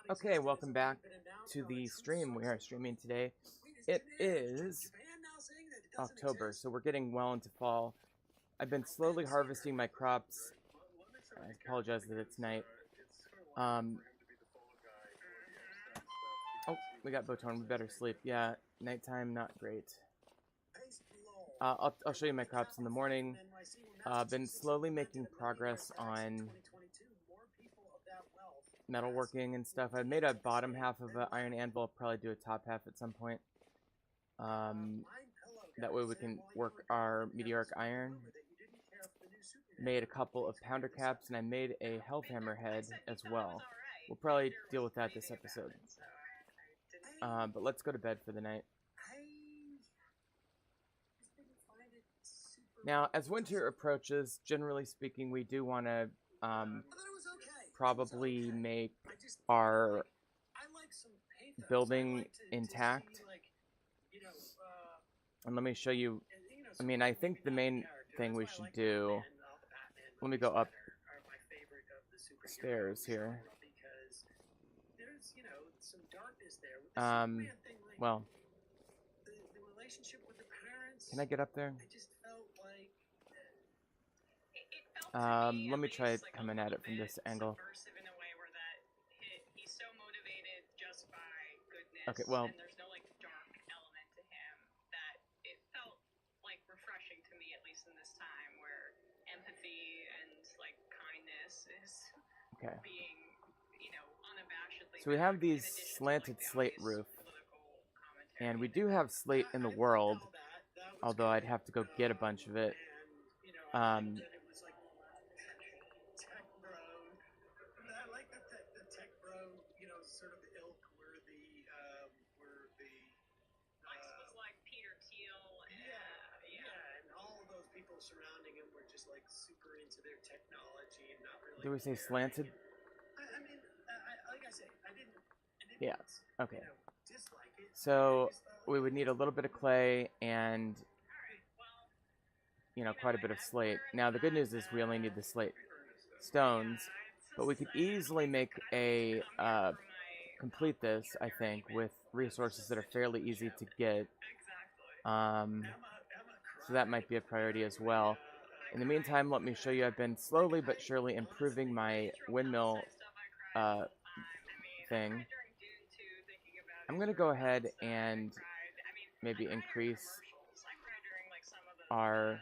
Okay, welcome back to the stream. We are streaming today. It is October, so we're getting well into fall. I've been slowly harvesting my crops. I apologize that it's night. Oh, we got Botorn. We better sleep. Yeah, nighttime, not great. I'll show you my crops in the morning. Been slowly making progress on metalworking and stuff. I made a bottom half of an iron anvil. I'll probably do a top half at some point. That way we can work our meteoric iron. Made a couple of pounder caps, and I made a hellhammer head as well. We'll probably deal with that this episode. But let's go to bed for the night. Now, as winter approaches, generally speaking, we do want to probably make our building intact. And let me show you, I mean, I think the main thing we should do, let me go up stairs here. Well, can I get up there? Let me try coming at it from this angle. Okay, well, okay. So we have these slanted slate roof, and we do have slate in the world, although I'd have to go get a bunch of it. Surrounding him were just like super into their technology and not really. Do we say slanted? I mean, like I said, I didn't yeah. Okay. Dislike it. So we would need a little bit of clay and quite a bit of slate. Now the good news is we only need the slate stones, but we could easily make a complete this, I think, with resources that are fairly easy to get. So that might be a priority as well. In the meantime, let me show you, I've been slowly but surely improving my windmill thing. I'm going to go ahead and maybe increase our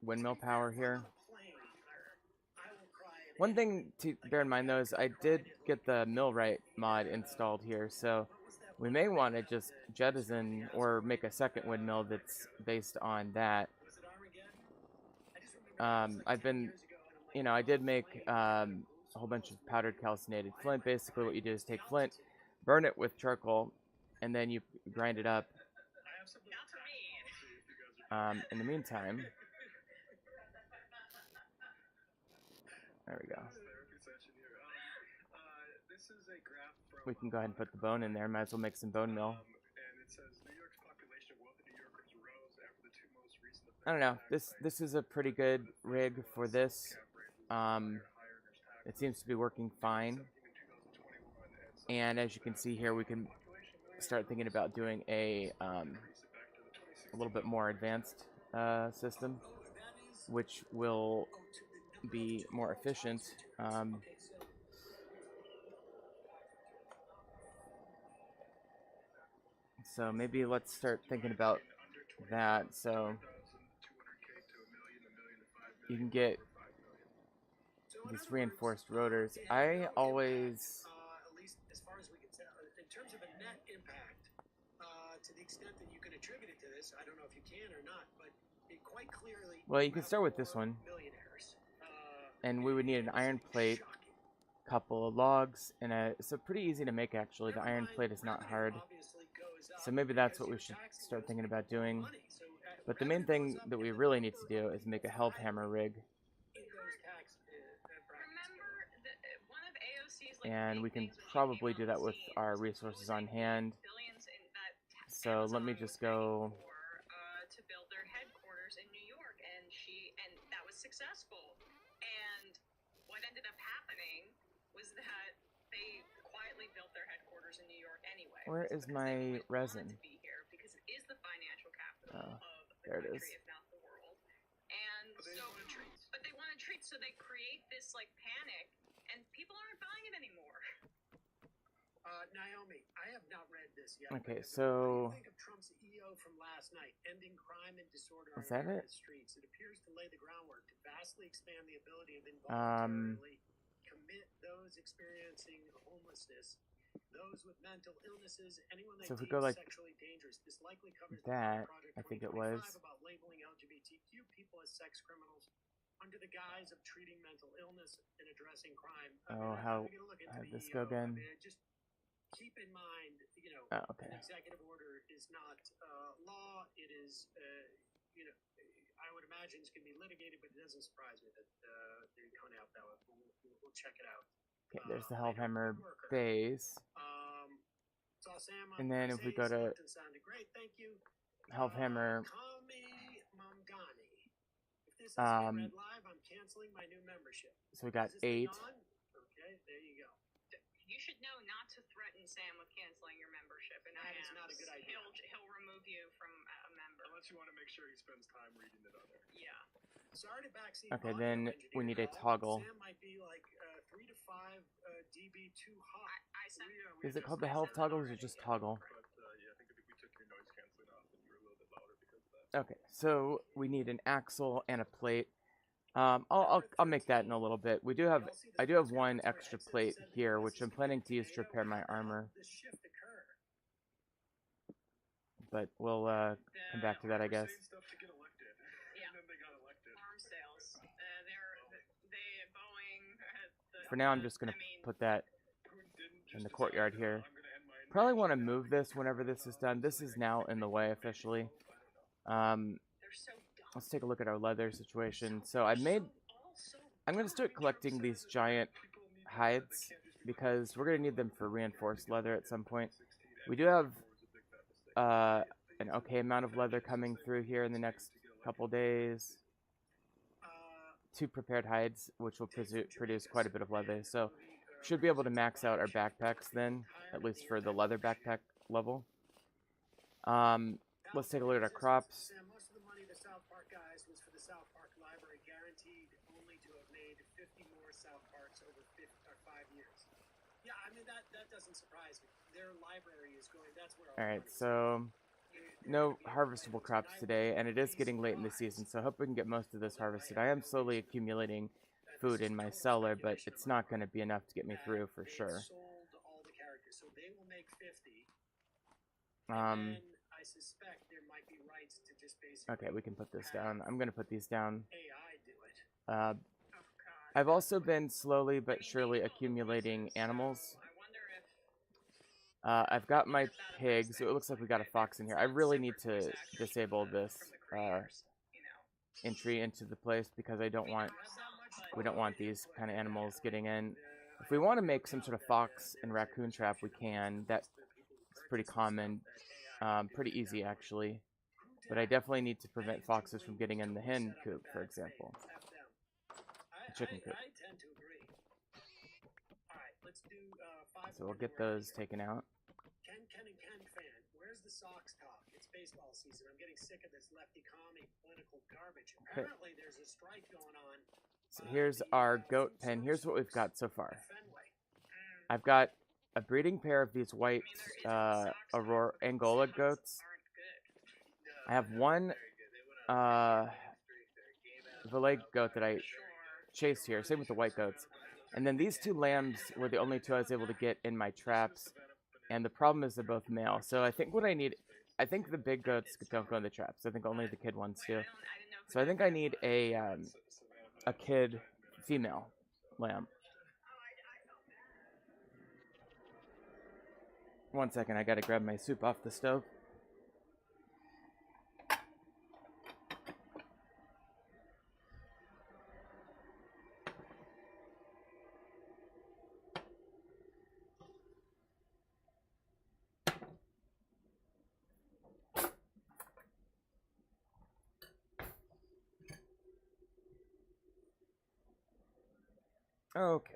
windmill power here. One thing to bear in mind, though, is I did get the millwright mod installed here, so we may want to just jettison or make a second windmill that's based on that. I've been, I did make a whole bunch of powdered calcinated flint. Basically what you do is take flint, burn it with charcoal, and then you grind it up. In the meantime, there we go. We can go ahead and put the bone in there. Might as well make some bone meal. I don't know. This is a pretty good rig for this. It seems to be working fine. And as you can see here, we can start thinking about doing a little bit more advanced system, which will be more efficient. So maybe let's start thinking about that. So you can get these reinforced rotors. I always, at least as far as we can tell, in terms of a net impact, to the extent that you can attribute it to this, I don't know if you can or not, but it quite clearly. Well, you can start with this one, and we would need an iron plate, couple of logs, and it's pretty easy to make actually. The iron plate is not hard. So maybe that's what we should start thinking about doing. But the main thing that we really need to do is make a hellhammer rig. And we can probably do that with our resources on hand. So let me just go. To build their headquarters in New York, and that was successful. And what ended up happening Where is my resin? Oh, there it is. But they wanted treats. But they wanted treats, so they create this like panic, and people aren't buying it anymore. Naomi, I have not read this yet. Okay, What do so you think of Trump's EO from last night, ending crime and disorder is on that it? America's streets? It appears to lay the groundwork to vastly expand the ability of involuntarily commit those experiencing homelessness, those with mental illnesses, anyone they So if we deem go like sexually dangerous. This likely covers that, the Project I think it 2025 was. about labeling LGBTQ people as sex criminals under the guise of treating mental illness and addressing crime. Oh, I'm gonna look into how'd the this go EO. again? Just keep in mind, Oh, okay. an executive order is not law. It is, I would imagine it's going to be litigated, but it doesn't surprise me that they're coming out that way. We'll check it out. Okay, there's the Hellheimer Good worker. base. Saw Sam on And then if we go Mercedes, to looked and sounded great. Thank you. Hellhammer, Kami Mamgani. If this is Red Live, I'm canceling my new membership. so we got Is this thing 8. on? Okay, there you go. You should know not to threaten Sam with canceling your membership, and That is not a good idea. He'll remove you from a member. Unless you want to make sure he spends time reading it on there. Yeah. Sorry to backseat Okay, audio then engineer we need a call. toggle. Sam might be like 3 to 5 dB too hot. I sent Is it called the health toggle or is it just toggle? But yeah, I think if we took your noise canceling off, then you were a little bit louder because of that. Okay, so we need an axle and a plate. I'll make that in a little bit. I do have one extra plate here, which I'm planning to use to repair my armor. But we'll come back to that, I guess. Stuff to get elected. Yeah. And then they got elected. Arms sales. Boeing. For now, I'm just gonna put that Putin didn't in just the decide, courtyard here. I'm gonna end my Probably want to move this whenever this is done. This is now in the way officially. Let's take a look at our leather situation. So I'm gonna start collecting these giant hides because we're gonna need them for reinforced leather at some point. We do have an okay amount of leather coming through here in the next couple days. 2 prepared hides, which will produce quite a bit of leather. So should be able to max out our backpacks then, at least for the leather backpack level. Let's take a look at our crops. Sam, most of the money the South Park guys was for the South Park Library, guaranteed only to have made 50 more South Parks over 5 years. Yeah, I mean that doesn't surprise me. Their library is going. That's where. All right, so no harvestable crops today, and it is getting late in the season, so I hope we can get most of this harvested. I am slowly accumulating food in my cellar, but it's not going to be enough to get me through for sure. Sold all the characters, so they will make 50. Um, I suspect there might be rights to just basically. Okay, we can put this down. I'm going to put these down. AI do it. Oh, God. I've also been slowly but surely accumulating animals. I wonder if I've got my pigs. So it looks like we got a fox in here. I really need to disable this entry into the place because we don't want these kind of animals getting in. If we want to make some sort of fox and raccoon trap, we can. That's pretty common, pretty easy actually. But I definitely need to prevent foxes from getting in the hen coop, for example. The chicken coop. I tend to agree. All right, let's do 5. So we'll get those taken out. Ken and Ken fan, where's the Sox talk? It's baseball season. I'm getting sick of this lefty commie political garbage. Apparently, there's a strike going on. So here's our goat pen. Here's what we've got so far. I've got a breeding pair of these white Aurora Angola goats. I have one Valet goat that I chased here. Same with the white goats. And then these 2 lambs were the only 2 I was able to get in my traps. And the problem is they're both male. So I think what I need... I think the big goats don't go in the traps. I think only the kid ones do. So I think I need a kid female lamb. 1 second, I gotta grab my soup off the stove. Okay.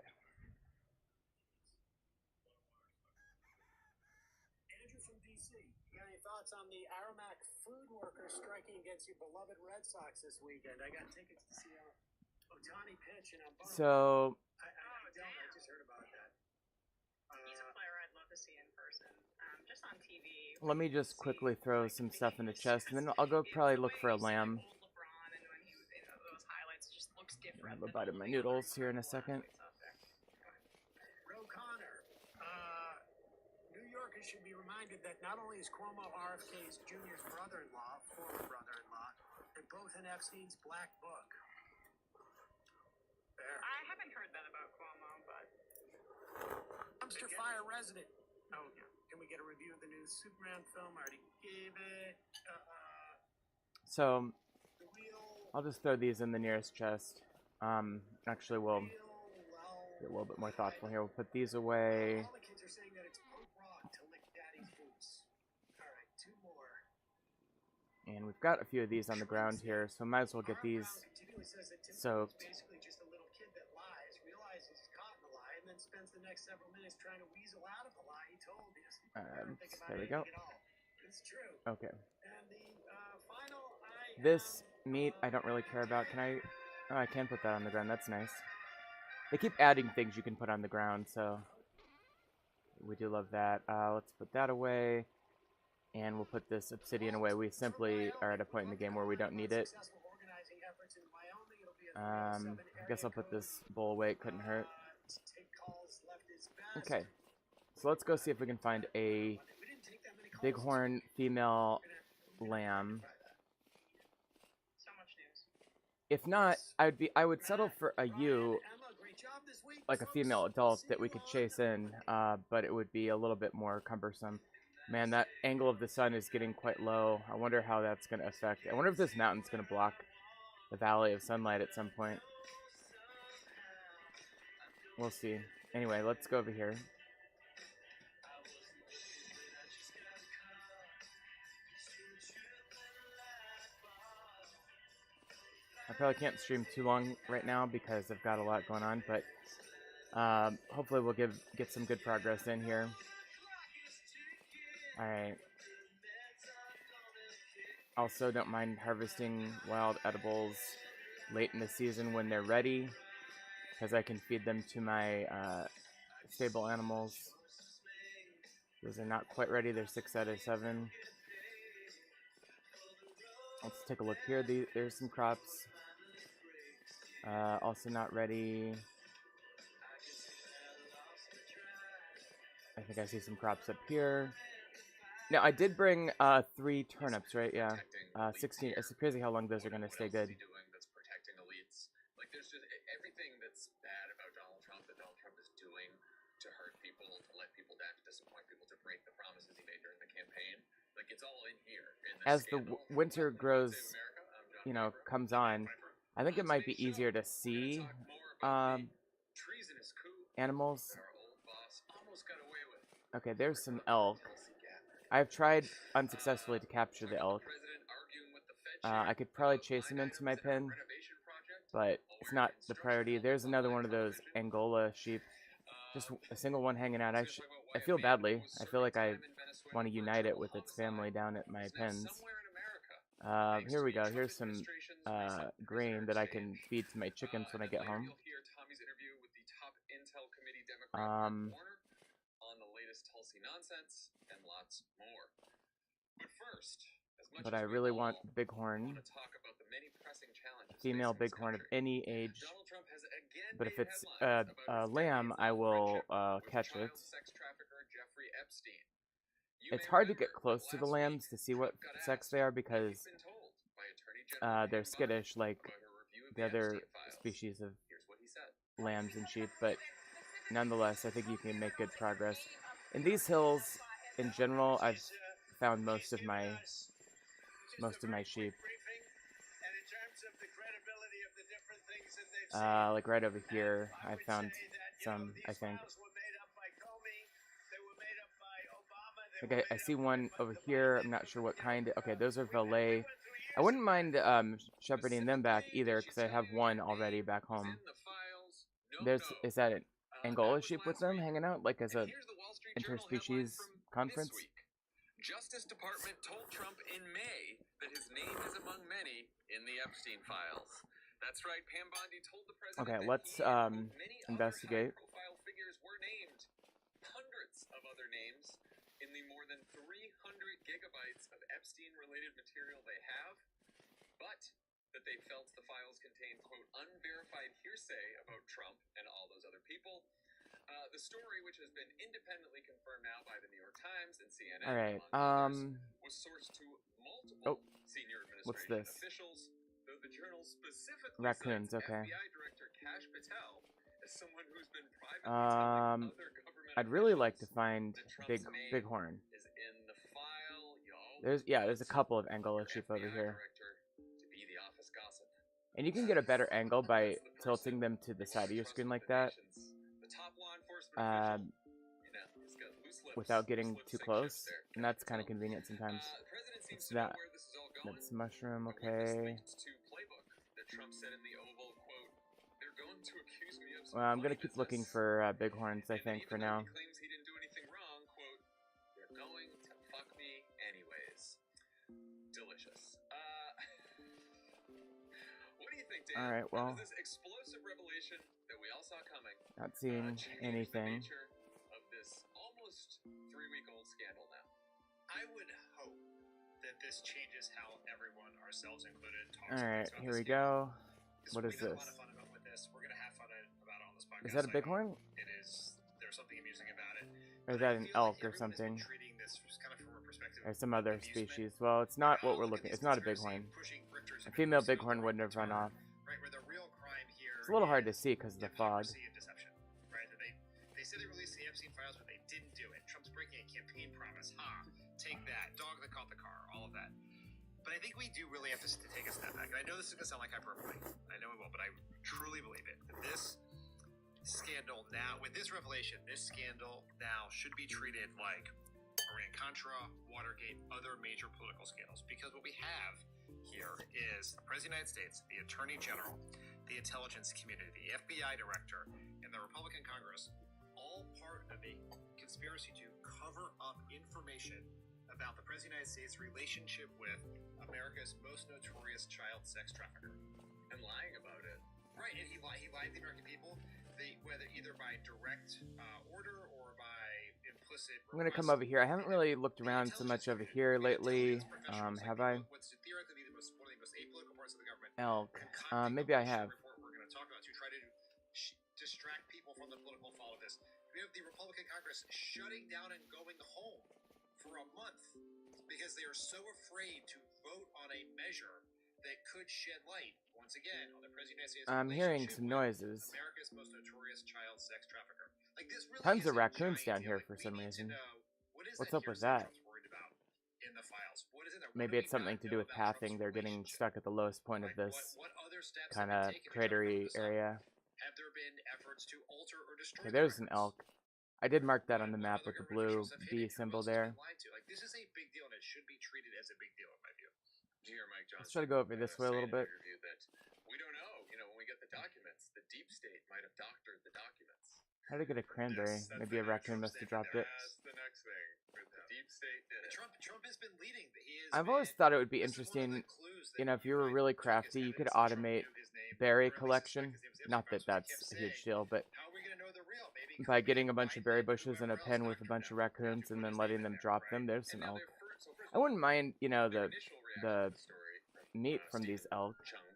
thoughts on the Aramac food workers striking against your beloved Red Sox this weekend? I got tickets to see Otani pitch, and I'm bummed. So I just heard about that. He's a player I'd love to see in person. Just on TV. let me just quickly throw some stuff in the chest, and then I'll go probably look for a lamb. LeBron and when he was in those highlights, just looks different. Have a bite of my noodles here in a second. Ro Connor, New Yorkers should be reminded that not only is Cuomo RFK's Jr.'s brother-in-law, former brother-in-law, they're both in Epstein's Black Book. There. I haven't heard that about Cuomo, but Dumpster fire resident. Oh, yeah. Can we get a review of the new Superman film? I already gave it. So The wheel. I'll just throw these in the nearest chest. Actually, we'll get a little bit more thoughtful here. We'll put these away. All the kids are saying that it's punk rock to lick daddy's boots. All right, 2 more. And we've got a few of these on the ground here, so might as well get these soaked. Basically just a little kid that lies, realizes he's caught in a lie, and then spends the next several minutes trying to weasel out of the lie he told you. There we go. It's true. Okay. And the final This meat I don't really care about. Can I... Oh, I can put that on the ground. That's nice. They keep adding things you can put on the ground, so we do love that. Let's put that away, and we'll put this obsidian away. We simply are at a point in the game where we don't need it. I guess I'll put this bowl away. It couldn't hurt. Okay, so let's go see if we can find a bighorn female lamb. so much news. If not, I would settle for a ewe, like a female adult that we could chase in, but it would be a little bit more cumbersome. Man, that angle of the sun is getting quite low. I wonder how that's going to affect. I wonder if this mountain's going to block the valley of sunlight at some point. We'll see. Anyway, let's go over here. I probably can't stream too long right now because I've got a lot going on, but hopefully we'll get some good progress in here. Alright. Also, don't mind harvesting wild edibles late in the season when they're ready, because I can feed them to my stable animals. Those are not quite ready. They're 6 out of 7. Let's take a look here. There's some crops. Also not ready. I think I see some crops up here. Now, I did bring 3 turnips, right? Yeah. 16. It's crazy how long those are going to stay good. That's protecting elites. Like, there's just everything that's bad about Donald Trump that Donald Trump is doing to hurt people, to let people down, to disappoint people, to break the promises he made during the campaign. Like, it's all in here. As the winter grows, you know, comes on, I think it might be easier to see animals. Okay, there's some elk. I've tried unsuccessfully to capture the elk. I could probably chase him into my pen, but it's not the priority. There's another one of those Angola sheep. Just a single one hanging out. I feel badly. I feel like I want to unite it with its family down at my pens. Here we go. Here's some grain that I can feed to my chickens when I get home. But I really want bighorn, female bighorn of any age. But if it's a lamb, I will catch it. It's hard to get close to the lambs to see what sex they are because they're skittish like the other species of lambs and sheep, but nonetheless, I think you can make good progress. In these hills, in general, I've found most of my sheep. Like right over here, I found some, I think. Okay, I see one over here. I'm not sure what kind. Okay, those are Valet. I wouldn't mind shepherding them back either, because I have one already back home. Is that an Angola sheep with them hanging out, like as a interspecies conference? Justice Department told Trump in May that his name is among many in the Epstein files. That's right, Pam Bondi told the president Okay, that let's he and many investigate. other high-profile figures were named. Hundreds of other names in the more than 300 gigabytes of Epstein-related material they have, but that they felt the files contained, quote, unverified hearsay about Trump and all those other people. The story, which has been independently confirmed now by the New York Times and CNN, All right. among others, was sourced to multiple senior What's administration this? officials, though the journal specifically Raccoons, cites okay. FBI Director Kash Patel as someone who's been privately telling other government I'd really like to officials find that Trump's name Bighorn. is in the file. There's a couple of angle your sheep FBI over here. director to be the office gossip. And you can get a better angle by That's the tilting person them to the we side of want your to screen trust like with the that, nation's- the top law enforcement official. You know, he's got loose lips, without loose getting lips too sync close. ships there, And that's Kash kind of Patel. convenient sometimes. The president seems It's to know that. where this is all going. That's mushroom, A witness okay. linked to Playbook that Trump said in the Oval, quote, "They're going to accuse me of some Well, I'm gonna funny keep looking business." for Bighorns, I And think, even for though now. he claims he didn't do anything wrong, quote, "They're going to fuck me anyways." Delicious. What do you think, Dan? Alright, How well, does this explosive revelation that we all saw coming not seeing change anything. the nature of this almost 3-week-old scandal now? I would hope that this changes how everyone, ourselves included, talks about Alright, this here we scandal. go. 'Cause What is we've had this? a lot of fun with this. We're gonna have fun about it on this podcast. Is that a I hope. bighorn? It is. There's something amusing about it. Or is But I that an feel like elk or everyone has been something? treating this just kind of from a perspective Or of some other amusement. species. Well, it's not what Oh, we're look at looking. these It's not a conspiracy bighorn. pushing grifters A have female been bighorn wouldn't have run off. Right, where the real crime here. It's a little hard to is see because of the fog. hypocrisy and deception, right? That they said they released the Epstein files, but they didn't do it. Trump's breaking a campaign promise. Take that. Dog that caught the car. All of that. But I think we do really have to take a step back. And I know this is going to sound like hyperbole. I know it will, but I truly believe it. That this scandal now, with this revelation, this scandal now should be treated like Iran-Contra, Watergate, other major political scandals. Because what we have here is the President of the United States, the Attorney General, the intelligence community, the FBI director, and the Republican Congress, all part of a conspiracy to cover up information about the President of the United States' relationship with America's most notorious child sex trafficker. And lying about it. Right, and he lied to the American people, whether either by direct order or by implicit I'm gonna come request. over here. I haven't really looked around so much over here lately. Have I? What's theoretically be one of the most apolitical parts of the government. Elk. concocting Maybe a I have. report we're going to talk about to try to distract people from the political fall of this. We have the Republican Congress shutting down and going home for a month because they are so afraid to vote on a measure that could shed light once again on the President of the United States. I'm hearing relationship some with noises. America's most notorious child sex trafficker. Like this really Tons is of a raccoons giant down deal. here Like, for we some need to reason. know, what is What's that up with hearsay that? Trump's worried about in the files? What is in there? What Maybe do it's we something not to know do with about Trump's pathing. They're getting relationship? stuck at the lowest point of Like, this what other steps kind have of been taken to try to cover cratery this up? area. Have there been efforts to alter or destroy Okay, the there's an records? elk. I did mark that on the What map other with the government blue officials have B hidden? Who symbol else has there. been lied to? Like, this is a big deal, and it should be treated as a big deal, in my view. Here, Mike Johnson. Let's try to go over this way a little bit. That we don't know. You know, when we get the documents, the deep state might have doctored the documents. How to get a cranberry? Yes, that's Maybe a the raccoon Trump must have statement dropped there. it. That's the next thing. The deep state did And it. Trump has been leading. He has I've always been- thought it would be this is one of the interesting. clues that You know, if you might were really took as crafty, you could evidence that Trump automate knew his name, berry or at least collection. suspect his name was Epstein Not that files, but he that's kept a huge saying, deal, but how are we going to know the real? Maybe by could we getting a bunch of berry invite bushes and whoever a else pen to with a doctor bunch them? of raccoons Put and then his letting name them in there, drop right? them, there's And some now elk. their first, so first I wouldn't mind, you know, their the initial reaction to the story from, meat from these Stephen elk, Chung,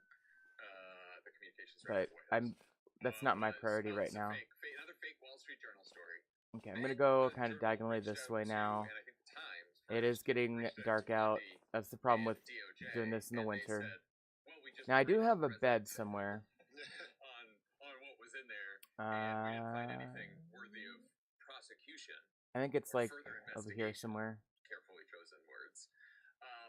the communications but director at the White House, that's not my was, priority right it's a now. another fake Wall Street Journal story. Okay, I'm gonna And go the kind of journal diagonally reached this out way to, now. and I think the Times It is first getting reached out dark to out. Wendy That's the problem and with DOJ, doing this in the and they winter. said, well, we just Now I do briefed have the a bed president somewhere. on what was in there, and we didn't find anything Uh, worthy of prosecution I think it's or like further over here investigation. somewhere. Carefully chosen words.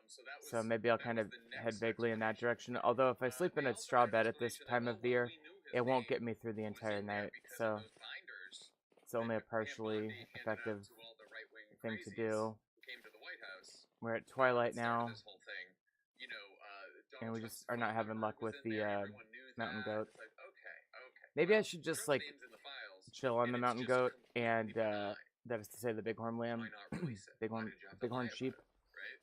So that was. So maybe I'll that kind was of the head next vaguely in that explanation. direction. Although if I sleep in They a also straw had an bed at this explanation time that, of oh, the well, year, we knew his it won't name get me through the was entire in there night. because of So those binders it's only a that Pam partially Bondi handed out effective to all the right-wing thing to crazies do. who came to the White House We're at that twilight started now, this whole thing. You know, and Donald we Trump's just are not phone having number luck was with in the there. Everyone knew mountain that. goat. It's like, okay. Maybe I Well, should just Trump's like name's in the files, chill on and the it's mountain just goat completely and benign. that is to say the bighorn lamb, Why not release it? Why did you have to bighorn lie sheep, about it, right?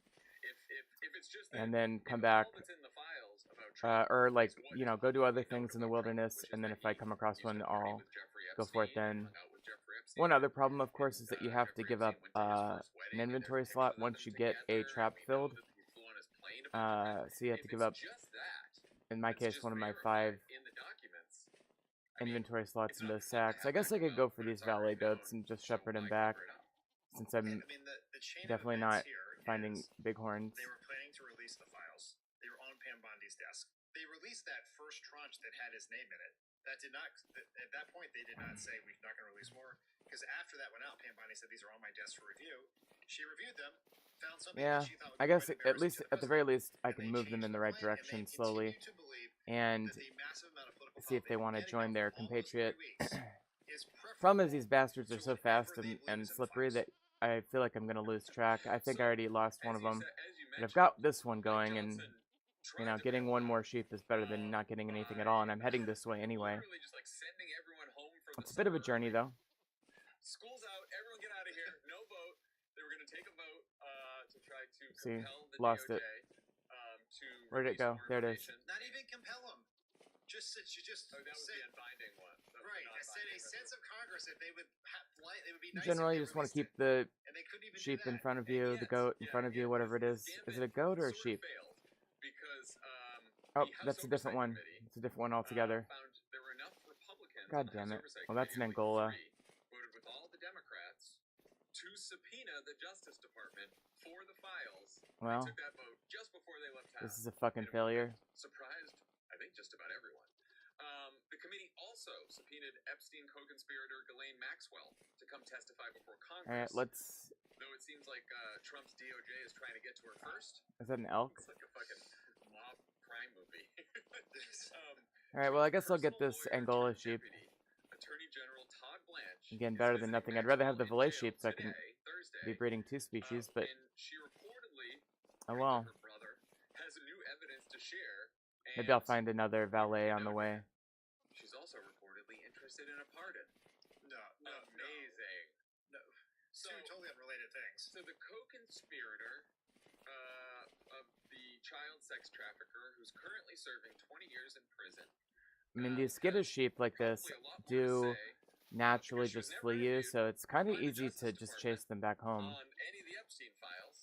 If it's just that, and then come if back, all that's in the files about Trump or like is what is go do other publicly known things in the about Trump, wilderness, which is and then that if I come across he one, used to party I'll with Jeffrey go for it Epstein, then. hung out with Jeffrey Epstein, One other problem, of course, is that you have to Jeffrey give up Epstein went to his first an wedding, and there's a inventory picture slot of once them you get a together, trap and we know filled. that he flew on his plane a bunch of times. So you have If to give it's up, just that, in my it's case, just one of my verified 5 in the documents. I mean, inventory slots it's in not those gonna sacks. I happen guess I could well, go for but these it's already valet goats known, and just so shepherd why them back, cover it up? since Yeah, I'm I mean, the chain definitely of events not here finding is bighorns. they were planning to release the files. They were on Pam Bondi's desk. They released that first tranche that had his name in it. That did not. At that point, they did not say we're not going to release more. Because after that went out, Pam Bondi said these are on my desk for review. She reviewed them, found something Yeah, that she thought would I be guess quite at embarrassing least, to the at the very president. least, I And can they move them changed in the their right plan, and they direction slowly, continue to believe and that the massive amount of political see if clout they they've want to been join getting their now for almost 3 compatriot. weeks is Problem is, these preferable bastards are to so fast whatever they and lose in the slippery files. that I feel like I'm gonna lose track. I think I So, already lost one as of you them, said, as you but I've mentioned, got this one Mike going, and Johnson tried to getting bail one him more out sheep is better than not getting anything at by all, and I'm heading this way anyway. literally just like sending everyone home for the It's a bit of a summer journey, early. though. School's out, everyone get out of here. No vote. They were going to take a vote to try to See, compel the lost DOJ it. to Where'd it release go? more There it is. information. Not even compel them. Just Oh, that was say, the unbinding one. That was right. the I said a non-binding. sense of Congress that they would they would be nice. Generally, if you they just want to released keep it. the And they couldn't even do sheep in that. front of And you, the yet, goat in front of you, whatever it is. Is it a goat or a sort of sheep? failed because Oh, the House that's a different Oversight one. Committee, It's a different one altogether. found there were enough Republicans God on the damn House it. Oversight Well, that's Committee, an Angola. only 3 voted with all the Democrats to subpoena the Justice Department for the files. Well, They took that vote just before they left town. this is a fucking In a move failure. that surprised, I think, just about everyone. The committee also subpoenaed Epstein co-conspirator Ghislaine Maxwell to come testify before Congress. Alright, let's... Though it seems like Trump's DOJ is trying to get to her first. Is that an elk? It's like a fucking mob crime movie. Alright, well, I guess I'll get this Personal lawyer Angola turned sheep. deputy, Attorney General Todd Blanche Again, is better than visiting nothing. I'd rather have the Maxwell in valet jail sheep so I can today, Thursday, be breeding 2 species, but when she reportedly, oh according to well. her brother, has new evidence to share. Maybe I'll and find another valet on the no, way. she's also reportedly interested in a pardon. No. Amazing. No. So, Two totally unrelated things. so the co-conspirator of the child sex trafficker, who's currently serving 20 years in prison, I mean, these skittish sheep like this probably a lot more to do say naturally because she was just never flee you, interviewed so it's kind of by the easy to Justice just Department chase them back home. on any of the Epstein files.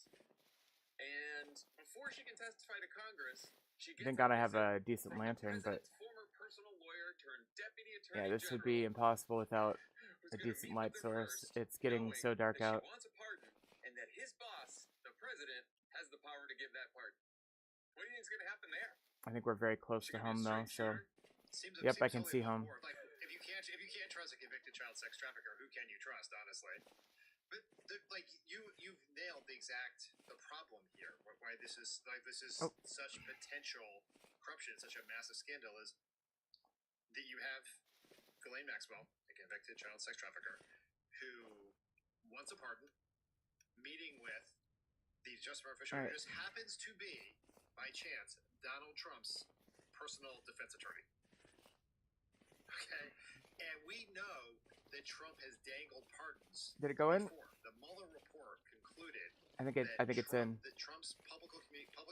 And before she can testify to Congress, she gets Thank God I a have visit a decent from the lantern, but president's former personal lawyer turned deputy yeah, attorney this would be general, impossible without who's a gonna decent meet light with them source. first, It's getting knowing so dark that out. she wants a pardon, and that his boss, the president, has the power to give that pardon. What do you think's gonna happen there? I think we're very close She to gonna be home a though, straight so shooter? yep, I can totally see above home. board. Like, if you can't trust a convicted child sex trafficker, who can you trust, honestly? But like you've nailed the problem here. Why this is Oh. such potential corruption, such a massive scandal is that you have Ghislaine Maxwell, a convicted child sex trafficker, who wants a pardon, meeting with the Justice Department official who Alright. just happens to be, by chance, Donald Trump's personal defense attorney. Okay, and we know that Trump has dangled pardons. Did it go in? Before. The Mueller report concluded I think it's Trump, in. that Trump's public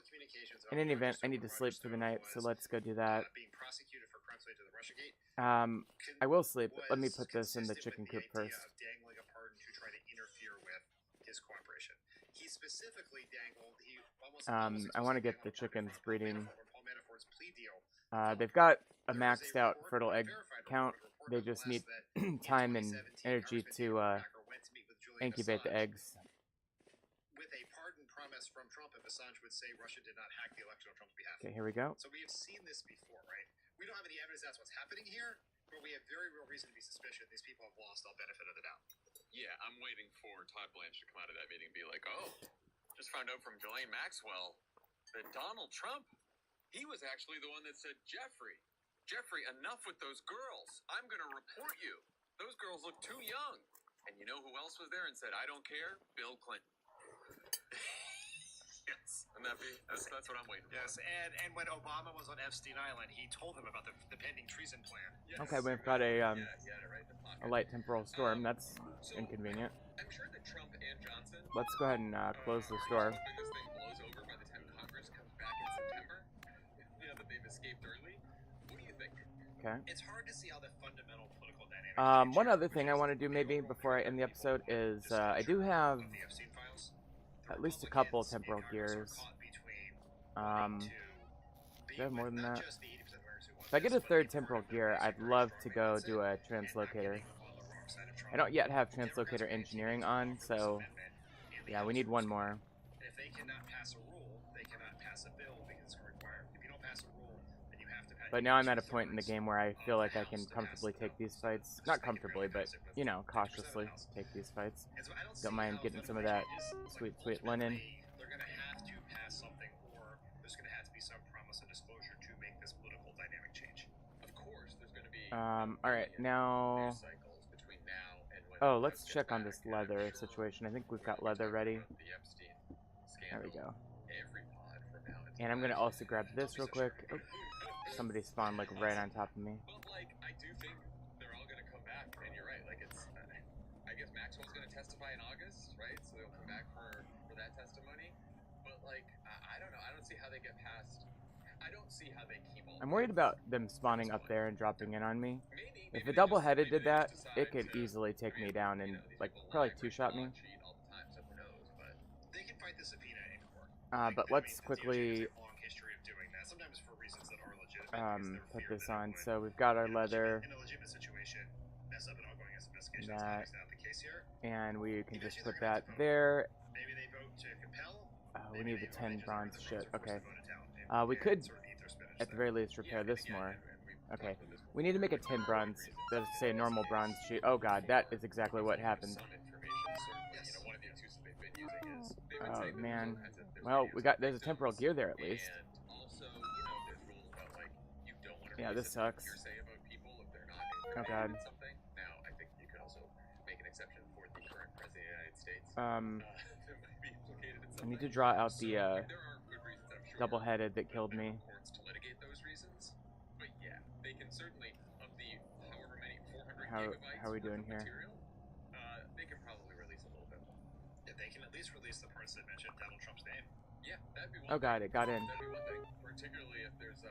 communications. In any event, I need to sleep for the night, so let's go do that. Being prosecuted for crimes related to the Russiagate. I will sleep. Let me was put this in the consistent chicken with coop the idea first. Of dangling a pardon to try to interfere with his cooperation. He specifically dangled. He almost. I want to get the chickens chickens breeding. Paul Manafort's plea deal. They've got a There was maxed out report, fertile egg unverified count. report They nonetheless, just need that in time and 2017, energy Congressman to David Packer went to meet with Julian incubate the Assange eggs. with a pardon promise from Trump if Assange would say Russia did not hack the election on Trump's behalf. Okay, here we go. So we have seen this before, right? We don't have any evidence that's what's happening here, but we have very real reason to be suspicious these people have lost all benefit of the doubt. Yeah, I'm waiting for Todd Blanche to come out of that meeting and be like, oh, just found out from Ghislaine Maxwell that Donald Trump, he was actually the one that said, Jeffrey, enough with those girls. I'm going to report you. Those girls look too young. And you know who else was there and said, I don't care? Bill Clinton. Yes. And that's what I'm waiting for. Yes, and when Obama was on Epstein Island, he told him about the pending treason plan. Yes. Okay, we've got a Yeah, yeah, right. The pocket. a light temporal storm. That's So, inconvenient. I'm sure that Trump and Johnson. Let's go ahead and close the store. Hoping this thing blows over by the time Congress comes back in September. You know that they've escaped early. What do you think? Okay. It's hard to see how the fundamental political dynamic. One other thing I want to do maybe before I end the episode is I do have at least a couple temporal gears. Do I have more than that? If I get a third temporal gear, I'd love to go do a translocator. I don't yet have translocator engineering on, so yeah, we need one more. If they cannot pass a rule, they cannot pass a bill because it's required. If you don't pass a rule, then you have to pass. But now I'm at a point in the game where I feel like I can comfortably take these fights. Not comfortably, but, you know, cautiously take these fights. Don't mind getting some of that sweet, sweet linen. They're going to have to pass something, or there's going to have to be some promise of disclosure to make this political dynamic change. Of course, there's going to be. Alright, now... news cycles between now and when Oh, the let's press check gets on back, this and I'm leather sure situation. I think we've got we're leather talking ready. about the Epstein There we scandal. go. Every pod from now until And I'm gonna actually also grab this real quick. Oh, somebody spawned like right on top of me. But like, I do think they're all gonna come back, and you're right. Like, it's, I guess Maxwell's gonna testify in August, right? So they'll come back for that testimony. But like, I don't know. I don't see how they get past. I don't see how they keep all. I'm worried about them spawning up there and dropping in on me. Maybe If they a double-headed maybe did they that, just it decide could to, easily take me down and you know, these like people probably lie, two-shot me. cheat all the time, so who knows? But They can fight the subpoena in court. But let's quickly a long history of doing that. Sometimes for reasons that are legitimate. put this on. So we've got our leather, In a legitimate situation, mess up an ongoing investigation. That. That's not the case here. and we can just put that there. Maybe they vote to compel. We need the 10 bronze shit. Okay. We We could, at the very least, repair this more. Okay. We need to make a 10 bronze. Let's say a normal bronze sheet. Oh god, that is exactly what happened. some information, certainly, you know, one of the excuses they've been using is they would Oh say that man. there's Well, there's a victims, temporal gear there at least. And also, you know, there's rules about like you don't want to Yeah, this sucks. hearsay about people if they're not Oh, incriminated God. in something. Now, I think you could also make an exception for the current president of the United States. That might be implicated in I something. need to draw out So, the like, there are good reasons, I'm sure, double-headed that killed me. courts to litigate those reasons. But yeah, they can certainly, of the however many 400 How gigabytes are we worth doing of here? material, they can probably release a little bit more. If they can at least release the parts that mention Donald Trump's name. Yeah, that'd be one Oh god, it got in. That'd be one thing, particularly if there's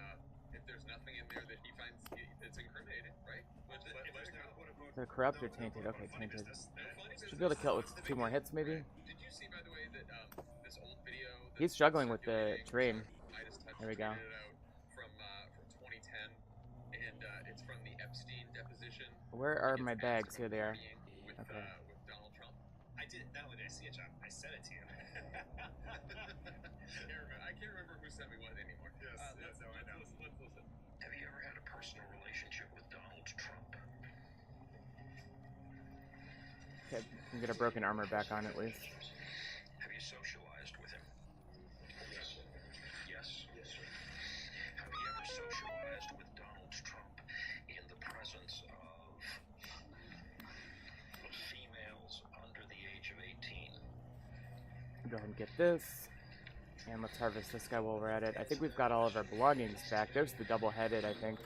nothing in there that he finds that's incriminating, right? Let If it there's no go. quote-unquote The corrupt or no tainted? quote-unquote Okay, funny tainted. business, No funny Should be able to kill it with business. 2 more hits, maybe. Did you see, by the way, that this old video? He's struggling with the terrain. Midas Touch There we go. tweeted it out from 2010, and it's from the Epstein deposition. Where are It's my bags? Here they are. partying with, Okay. with Donald Trump. I did. Not only did I see it, John, I sent it to you. I can't remember who sent me what anymore. Yes, let's listen. Have you ever had a personal relationship with Donald Trump? Okay, we can get a broken armor back on at least. Have you socialized with him? Yes. Yes. Have you ever socialized with Donald Trump in the presence of females under the age of 18? Go ahead and get this. And let's harvest this guy while we're at it. I think we've got all of our belongings back. There's the double-headed, I think.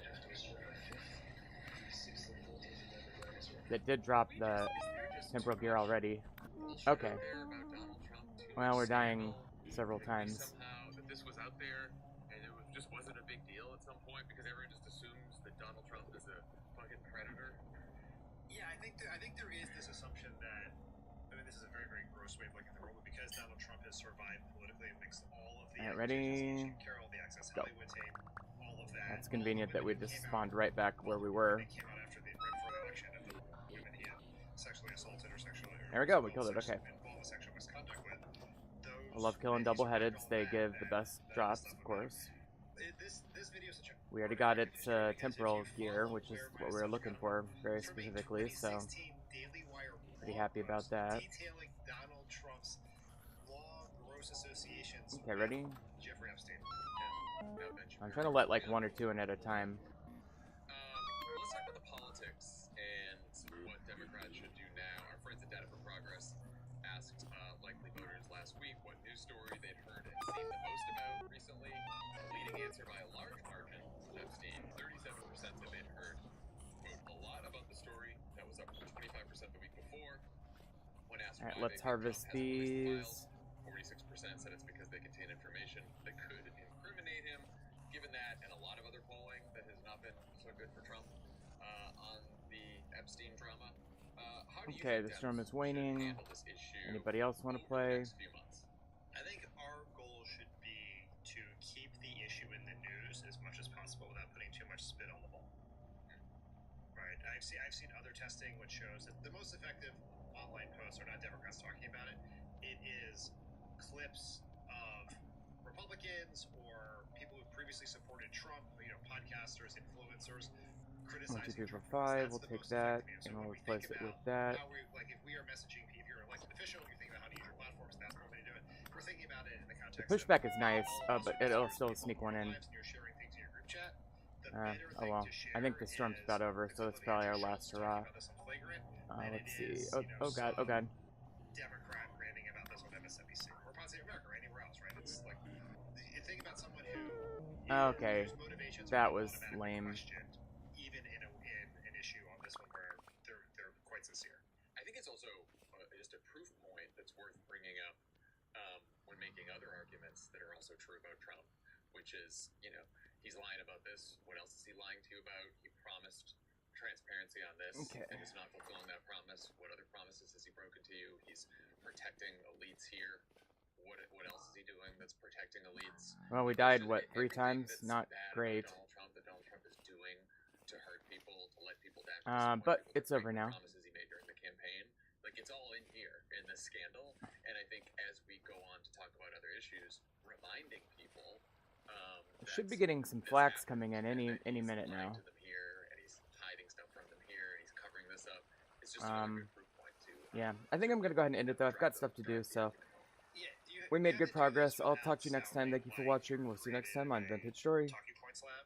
That did drop the temporal gear already. Okay. Well, we're dying several times. Somehow that this was out there, and it just wasn't a big deal at some point because everyone just assumes that Donald Trump is a fucking predator. Yeah, I think there is this assumption that, I mean, this is a very, very gross way of looking at the world, but because Donald Trump has survived politically amidst all of the Alright, ready? Carol, the Access Go. Hollywood tape, all of that. That's convenient that we just spawned right back where we were. They came out after the election of the women he had sexually assaulted or sexually. There we go, we killed it, okay. Involved with sexual misconduct with. I love killing double-headeds. They give the best drops, of course. This video is such a We already got its temporal gear, which is what we were looking for very specifically, so pretty happy about that. Detailing Donald Trump's long, gross associations Okay, ready? with Jeffrey Epstein. I'm trying to let like 1 or 2 in at a time. Let's talk about the politics and what Democrats should do now. Our friends at Data for Progress asked likely voters last week what news story they'd heard and seen the most recently. Leading answer by a large margin was Epstein. 37% said they'd heard, quote, a lot about the story. That was up from 25% the week before. When asked All right, why let's they think Trump harvest hasn't released the these. files, 46% said it's because they contain information that could incriminate him. Given that and a lot of other polling that has not been so good for Trump on the Epstein drama, how do you Okay, think the storm Dems is waning. should handle this issue Anybody else want to over the play? next few months? I think our goal should be to keep the issue in the news as much as possible without putting too much spit on the ball. Right? I've seen other testing which shows that the most effective online posts are not Democrats talking about it. It is clips of Republicans or people who previously supported Trump, podcasters, influencers, 1, criticizing 2, 3, 4, Trump. 5. That's We'll the take most that, effective answer. and When we'll we think replace it about with that. how we, if we are messaging, if you're an elected official, you're thinking about how to use your platforms, that's one way to do it. We're thinking about it in the context The pushback of is nice, all of us but are it'll busy still people sneak in one our in. lives and you're sharing things in your group chat. The better Oh thing well. to share I think the storm's is, about over, and so some it's of the probably our other last shows hurrah. talking about this on Flagrant, Let's it see. is, Oh god, oh god. Democrat ranting about this on MSNBC or Pod Save America or anywhere else, right? It's like you think about someone who Okay, whose motivations that are was automatically lame. questioned, even in an issue on this one where they're quite sincere. I think it's also just a proof point that's worth bringing up when making other arguments that are also true about Trump, which is, he's lying about this. What else is he lying to you about? He promised transparency on this and is not fulfilling that promise. What other promises has he broken to you? He's protecting elites here. What else is he doing that's protecting elites? Well, we died, what, 3 times? Not great. Donald Trump is doing to hurt people, to let people down. But it's over now. Promises he made during the campaign. Like, it's all in here in this scandal. And I think as we go on to talk about other issues, reminding people should be getting some flax coming in any minute now. to them here, and he's hiding stuff from them here, and he's covering this up. It's just another good proof point to yeah, I think I'm gonna go ahead and end it though. I've got stuff to do, so we made good progress. I'll talk to you next time. Thank you for watching. We'll see you next time on Vintage Story. Talking Points Lab.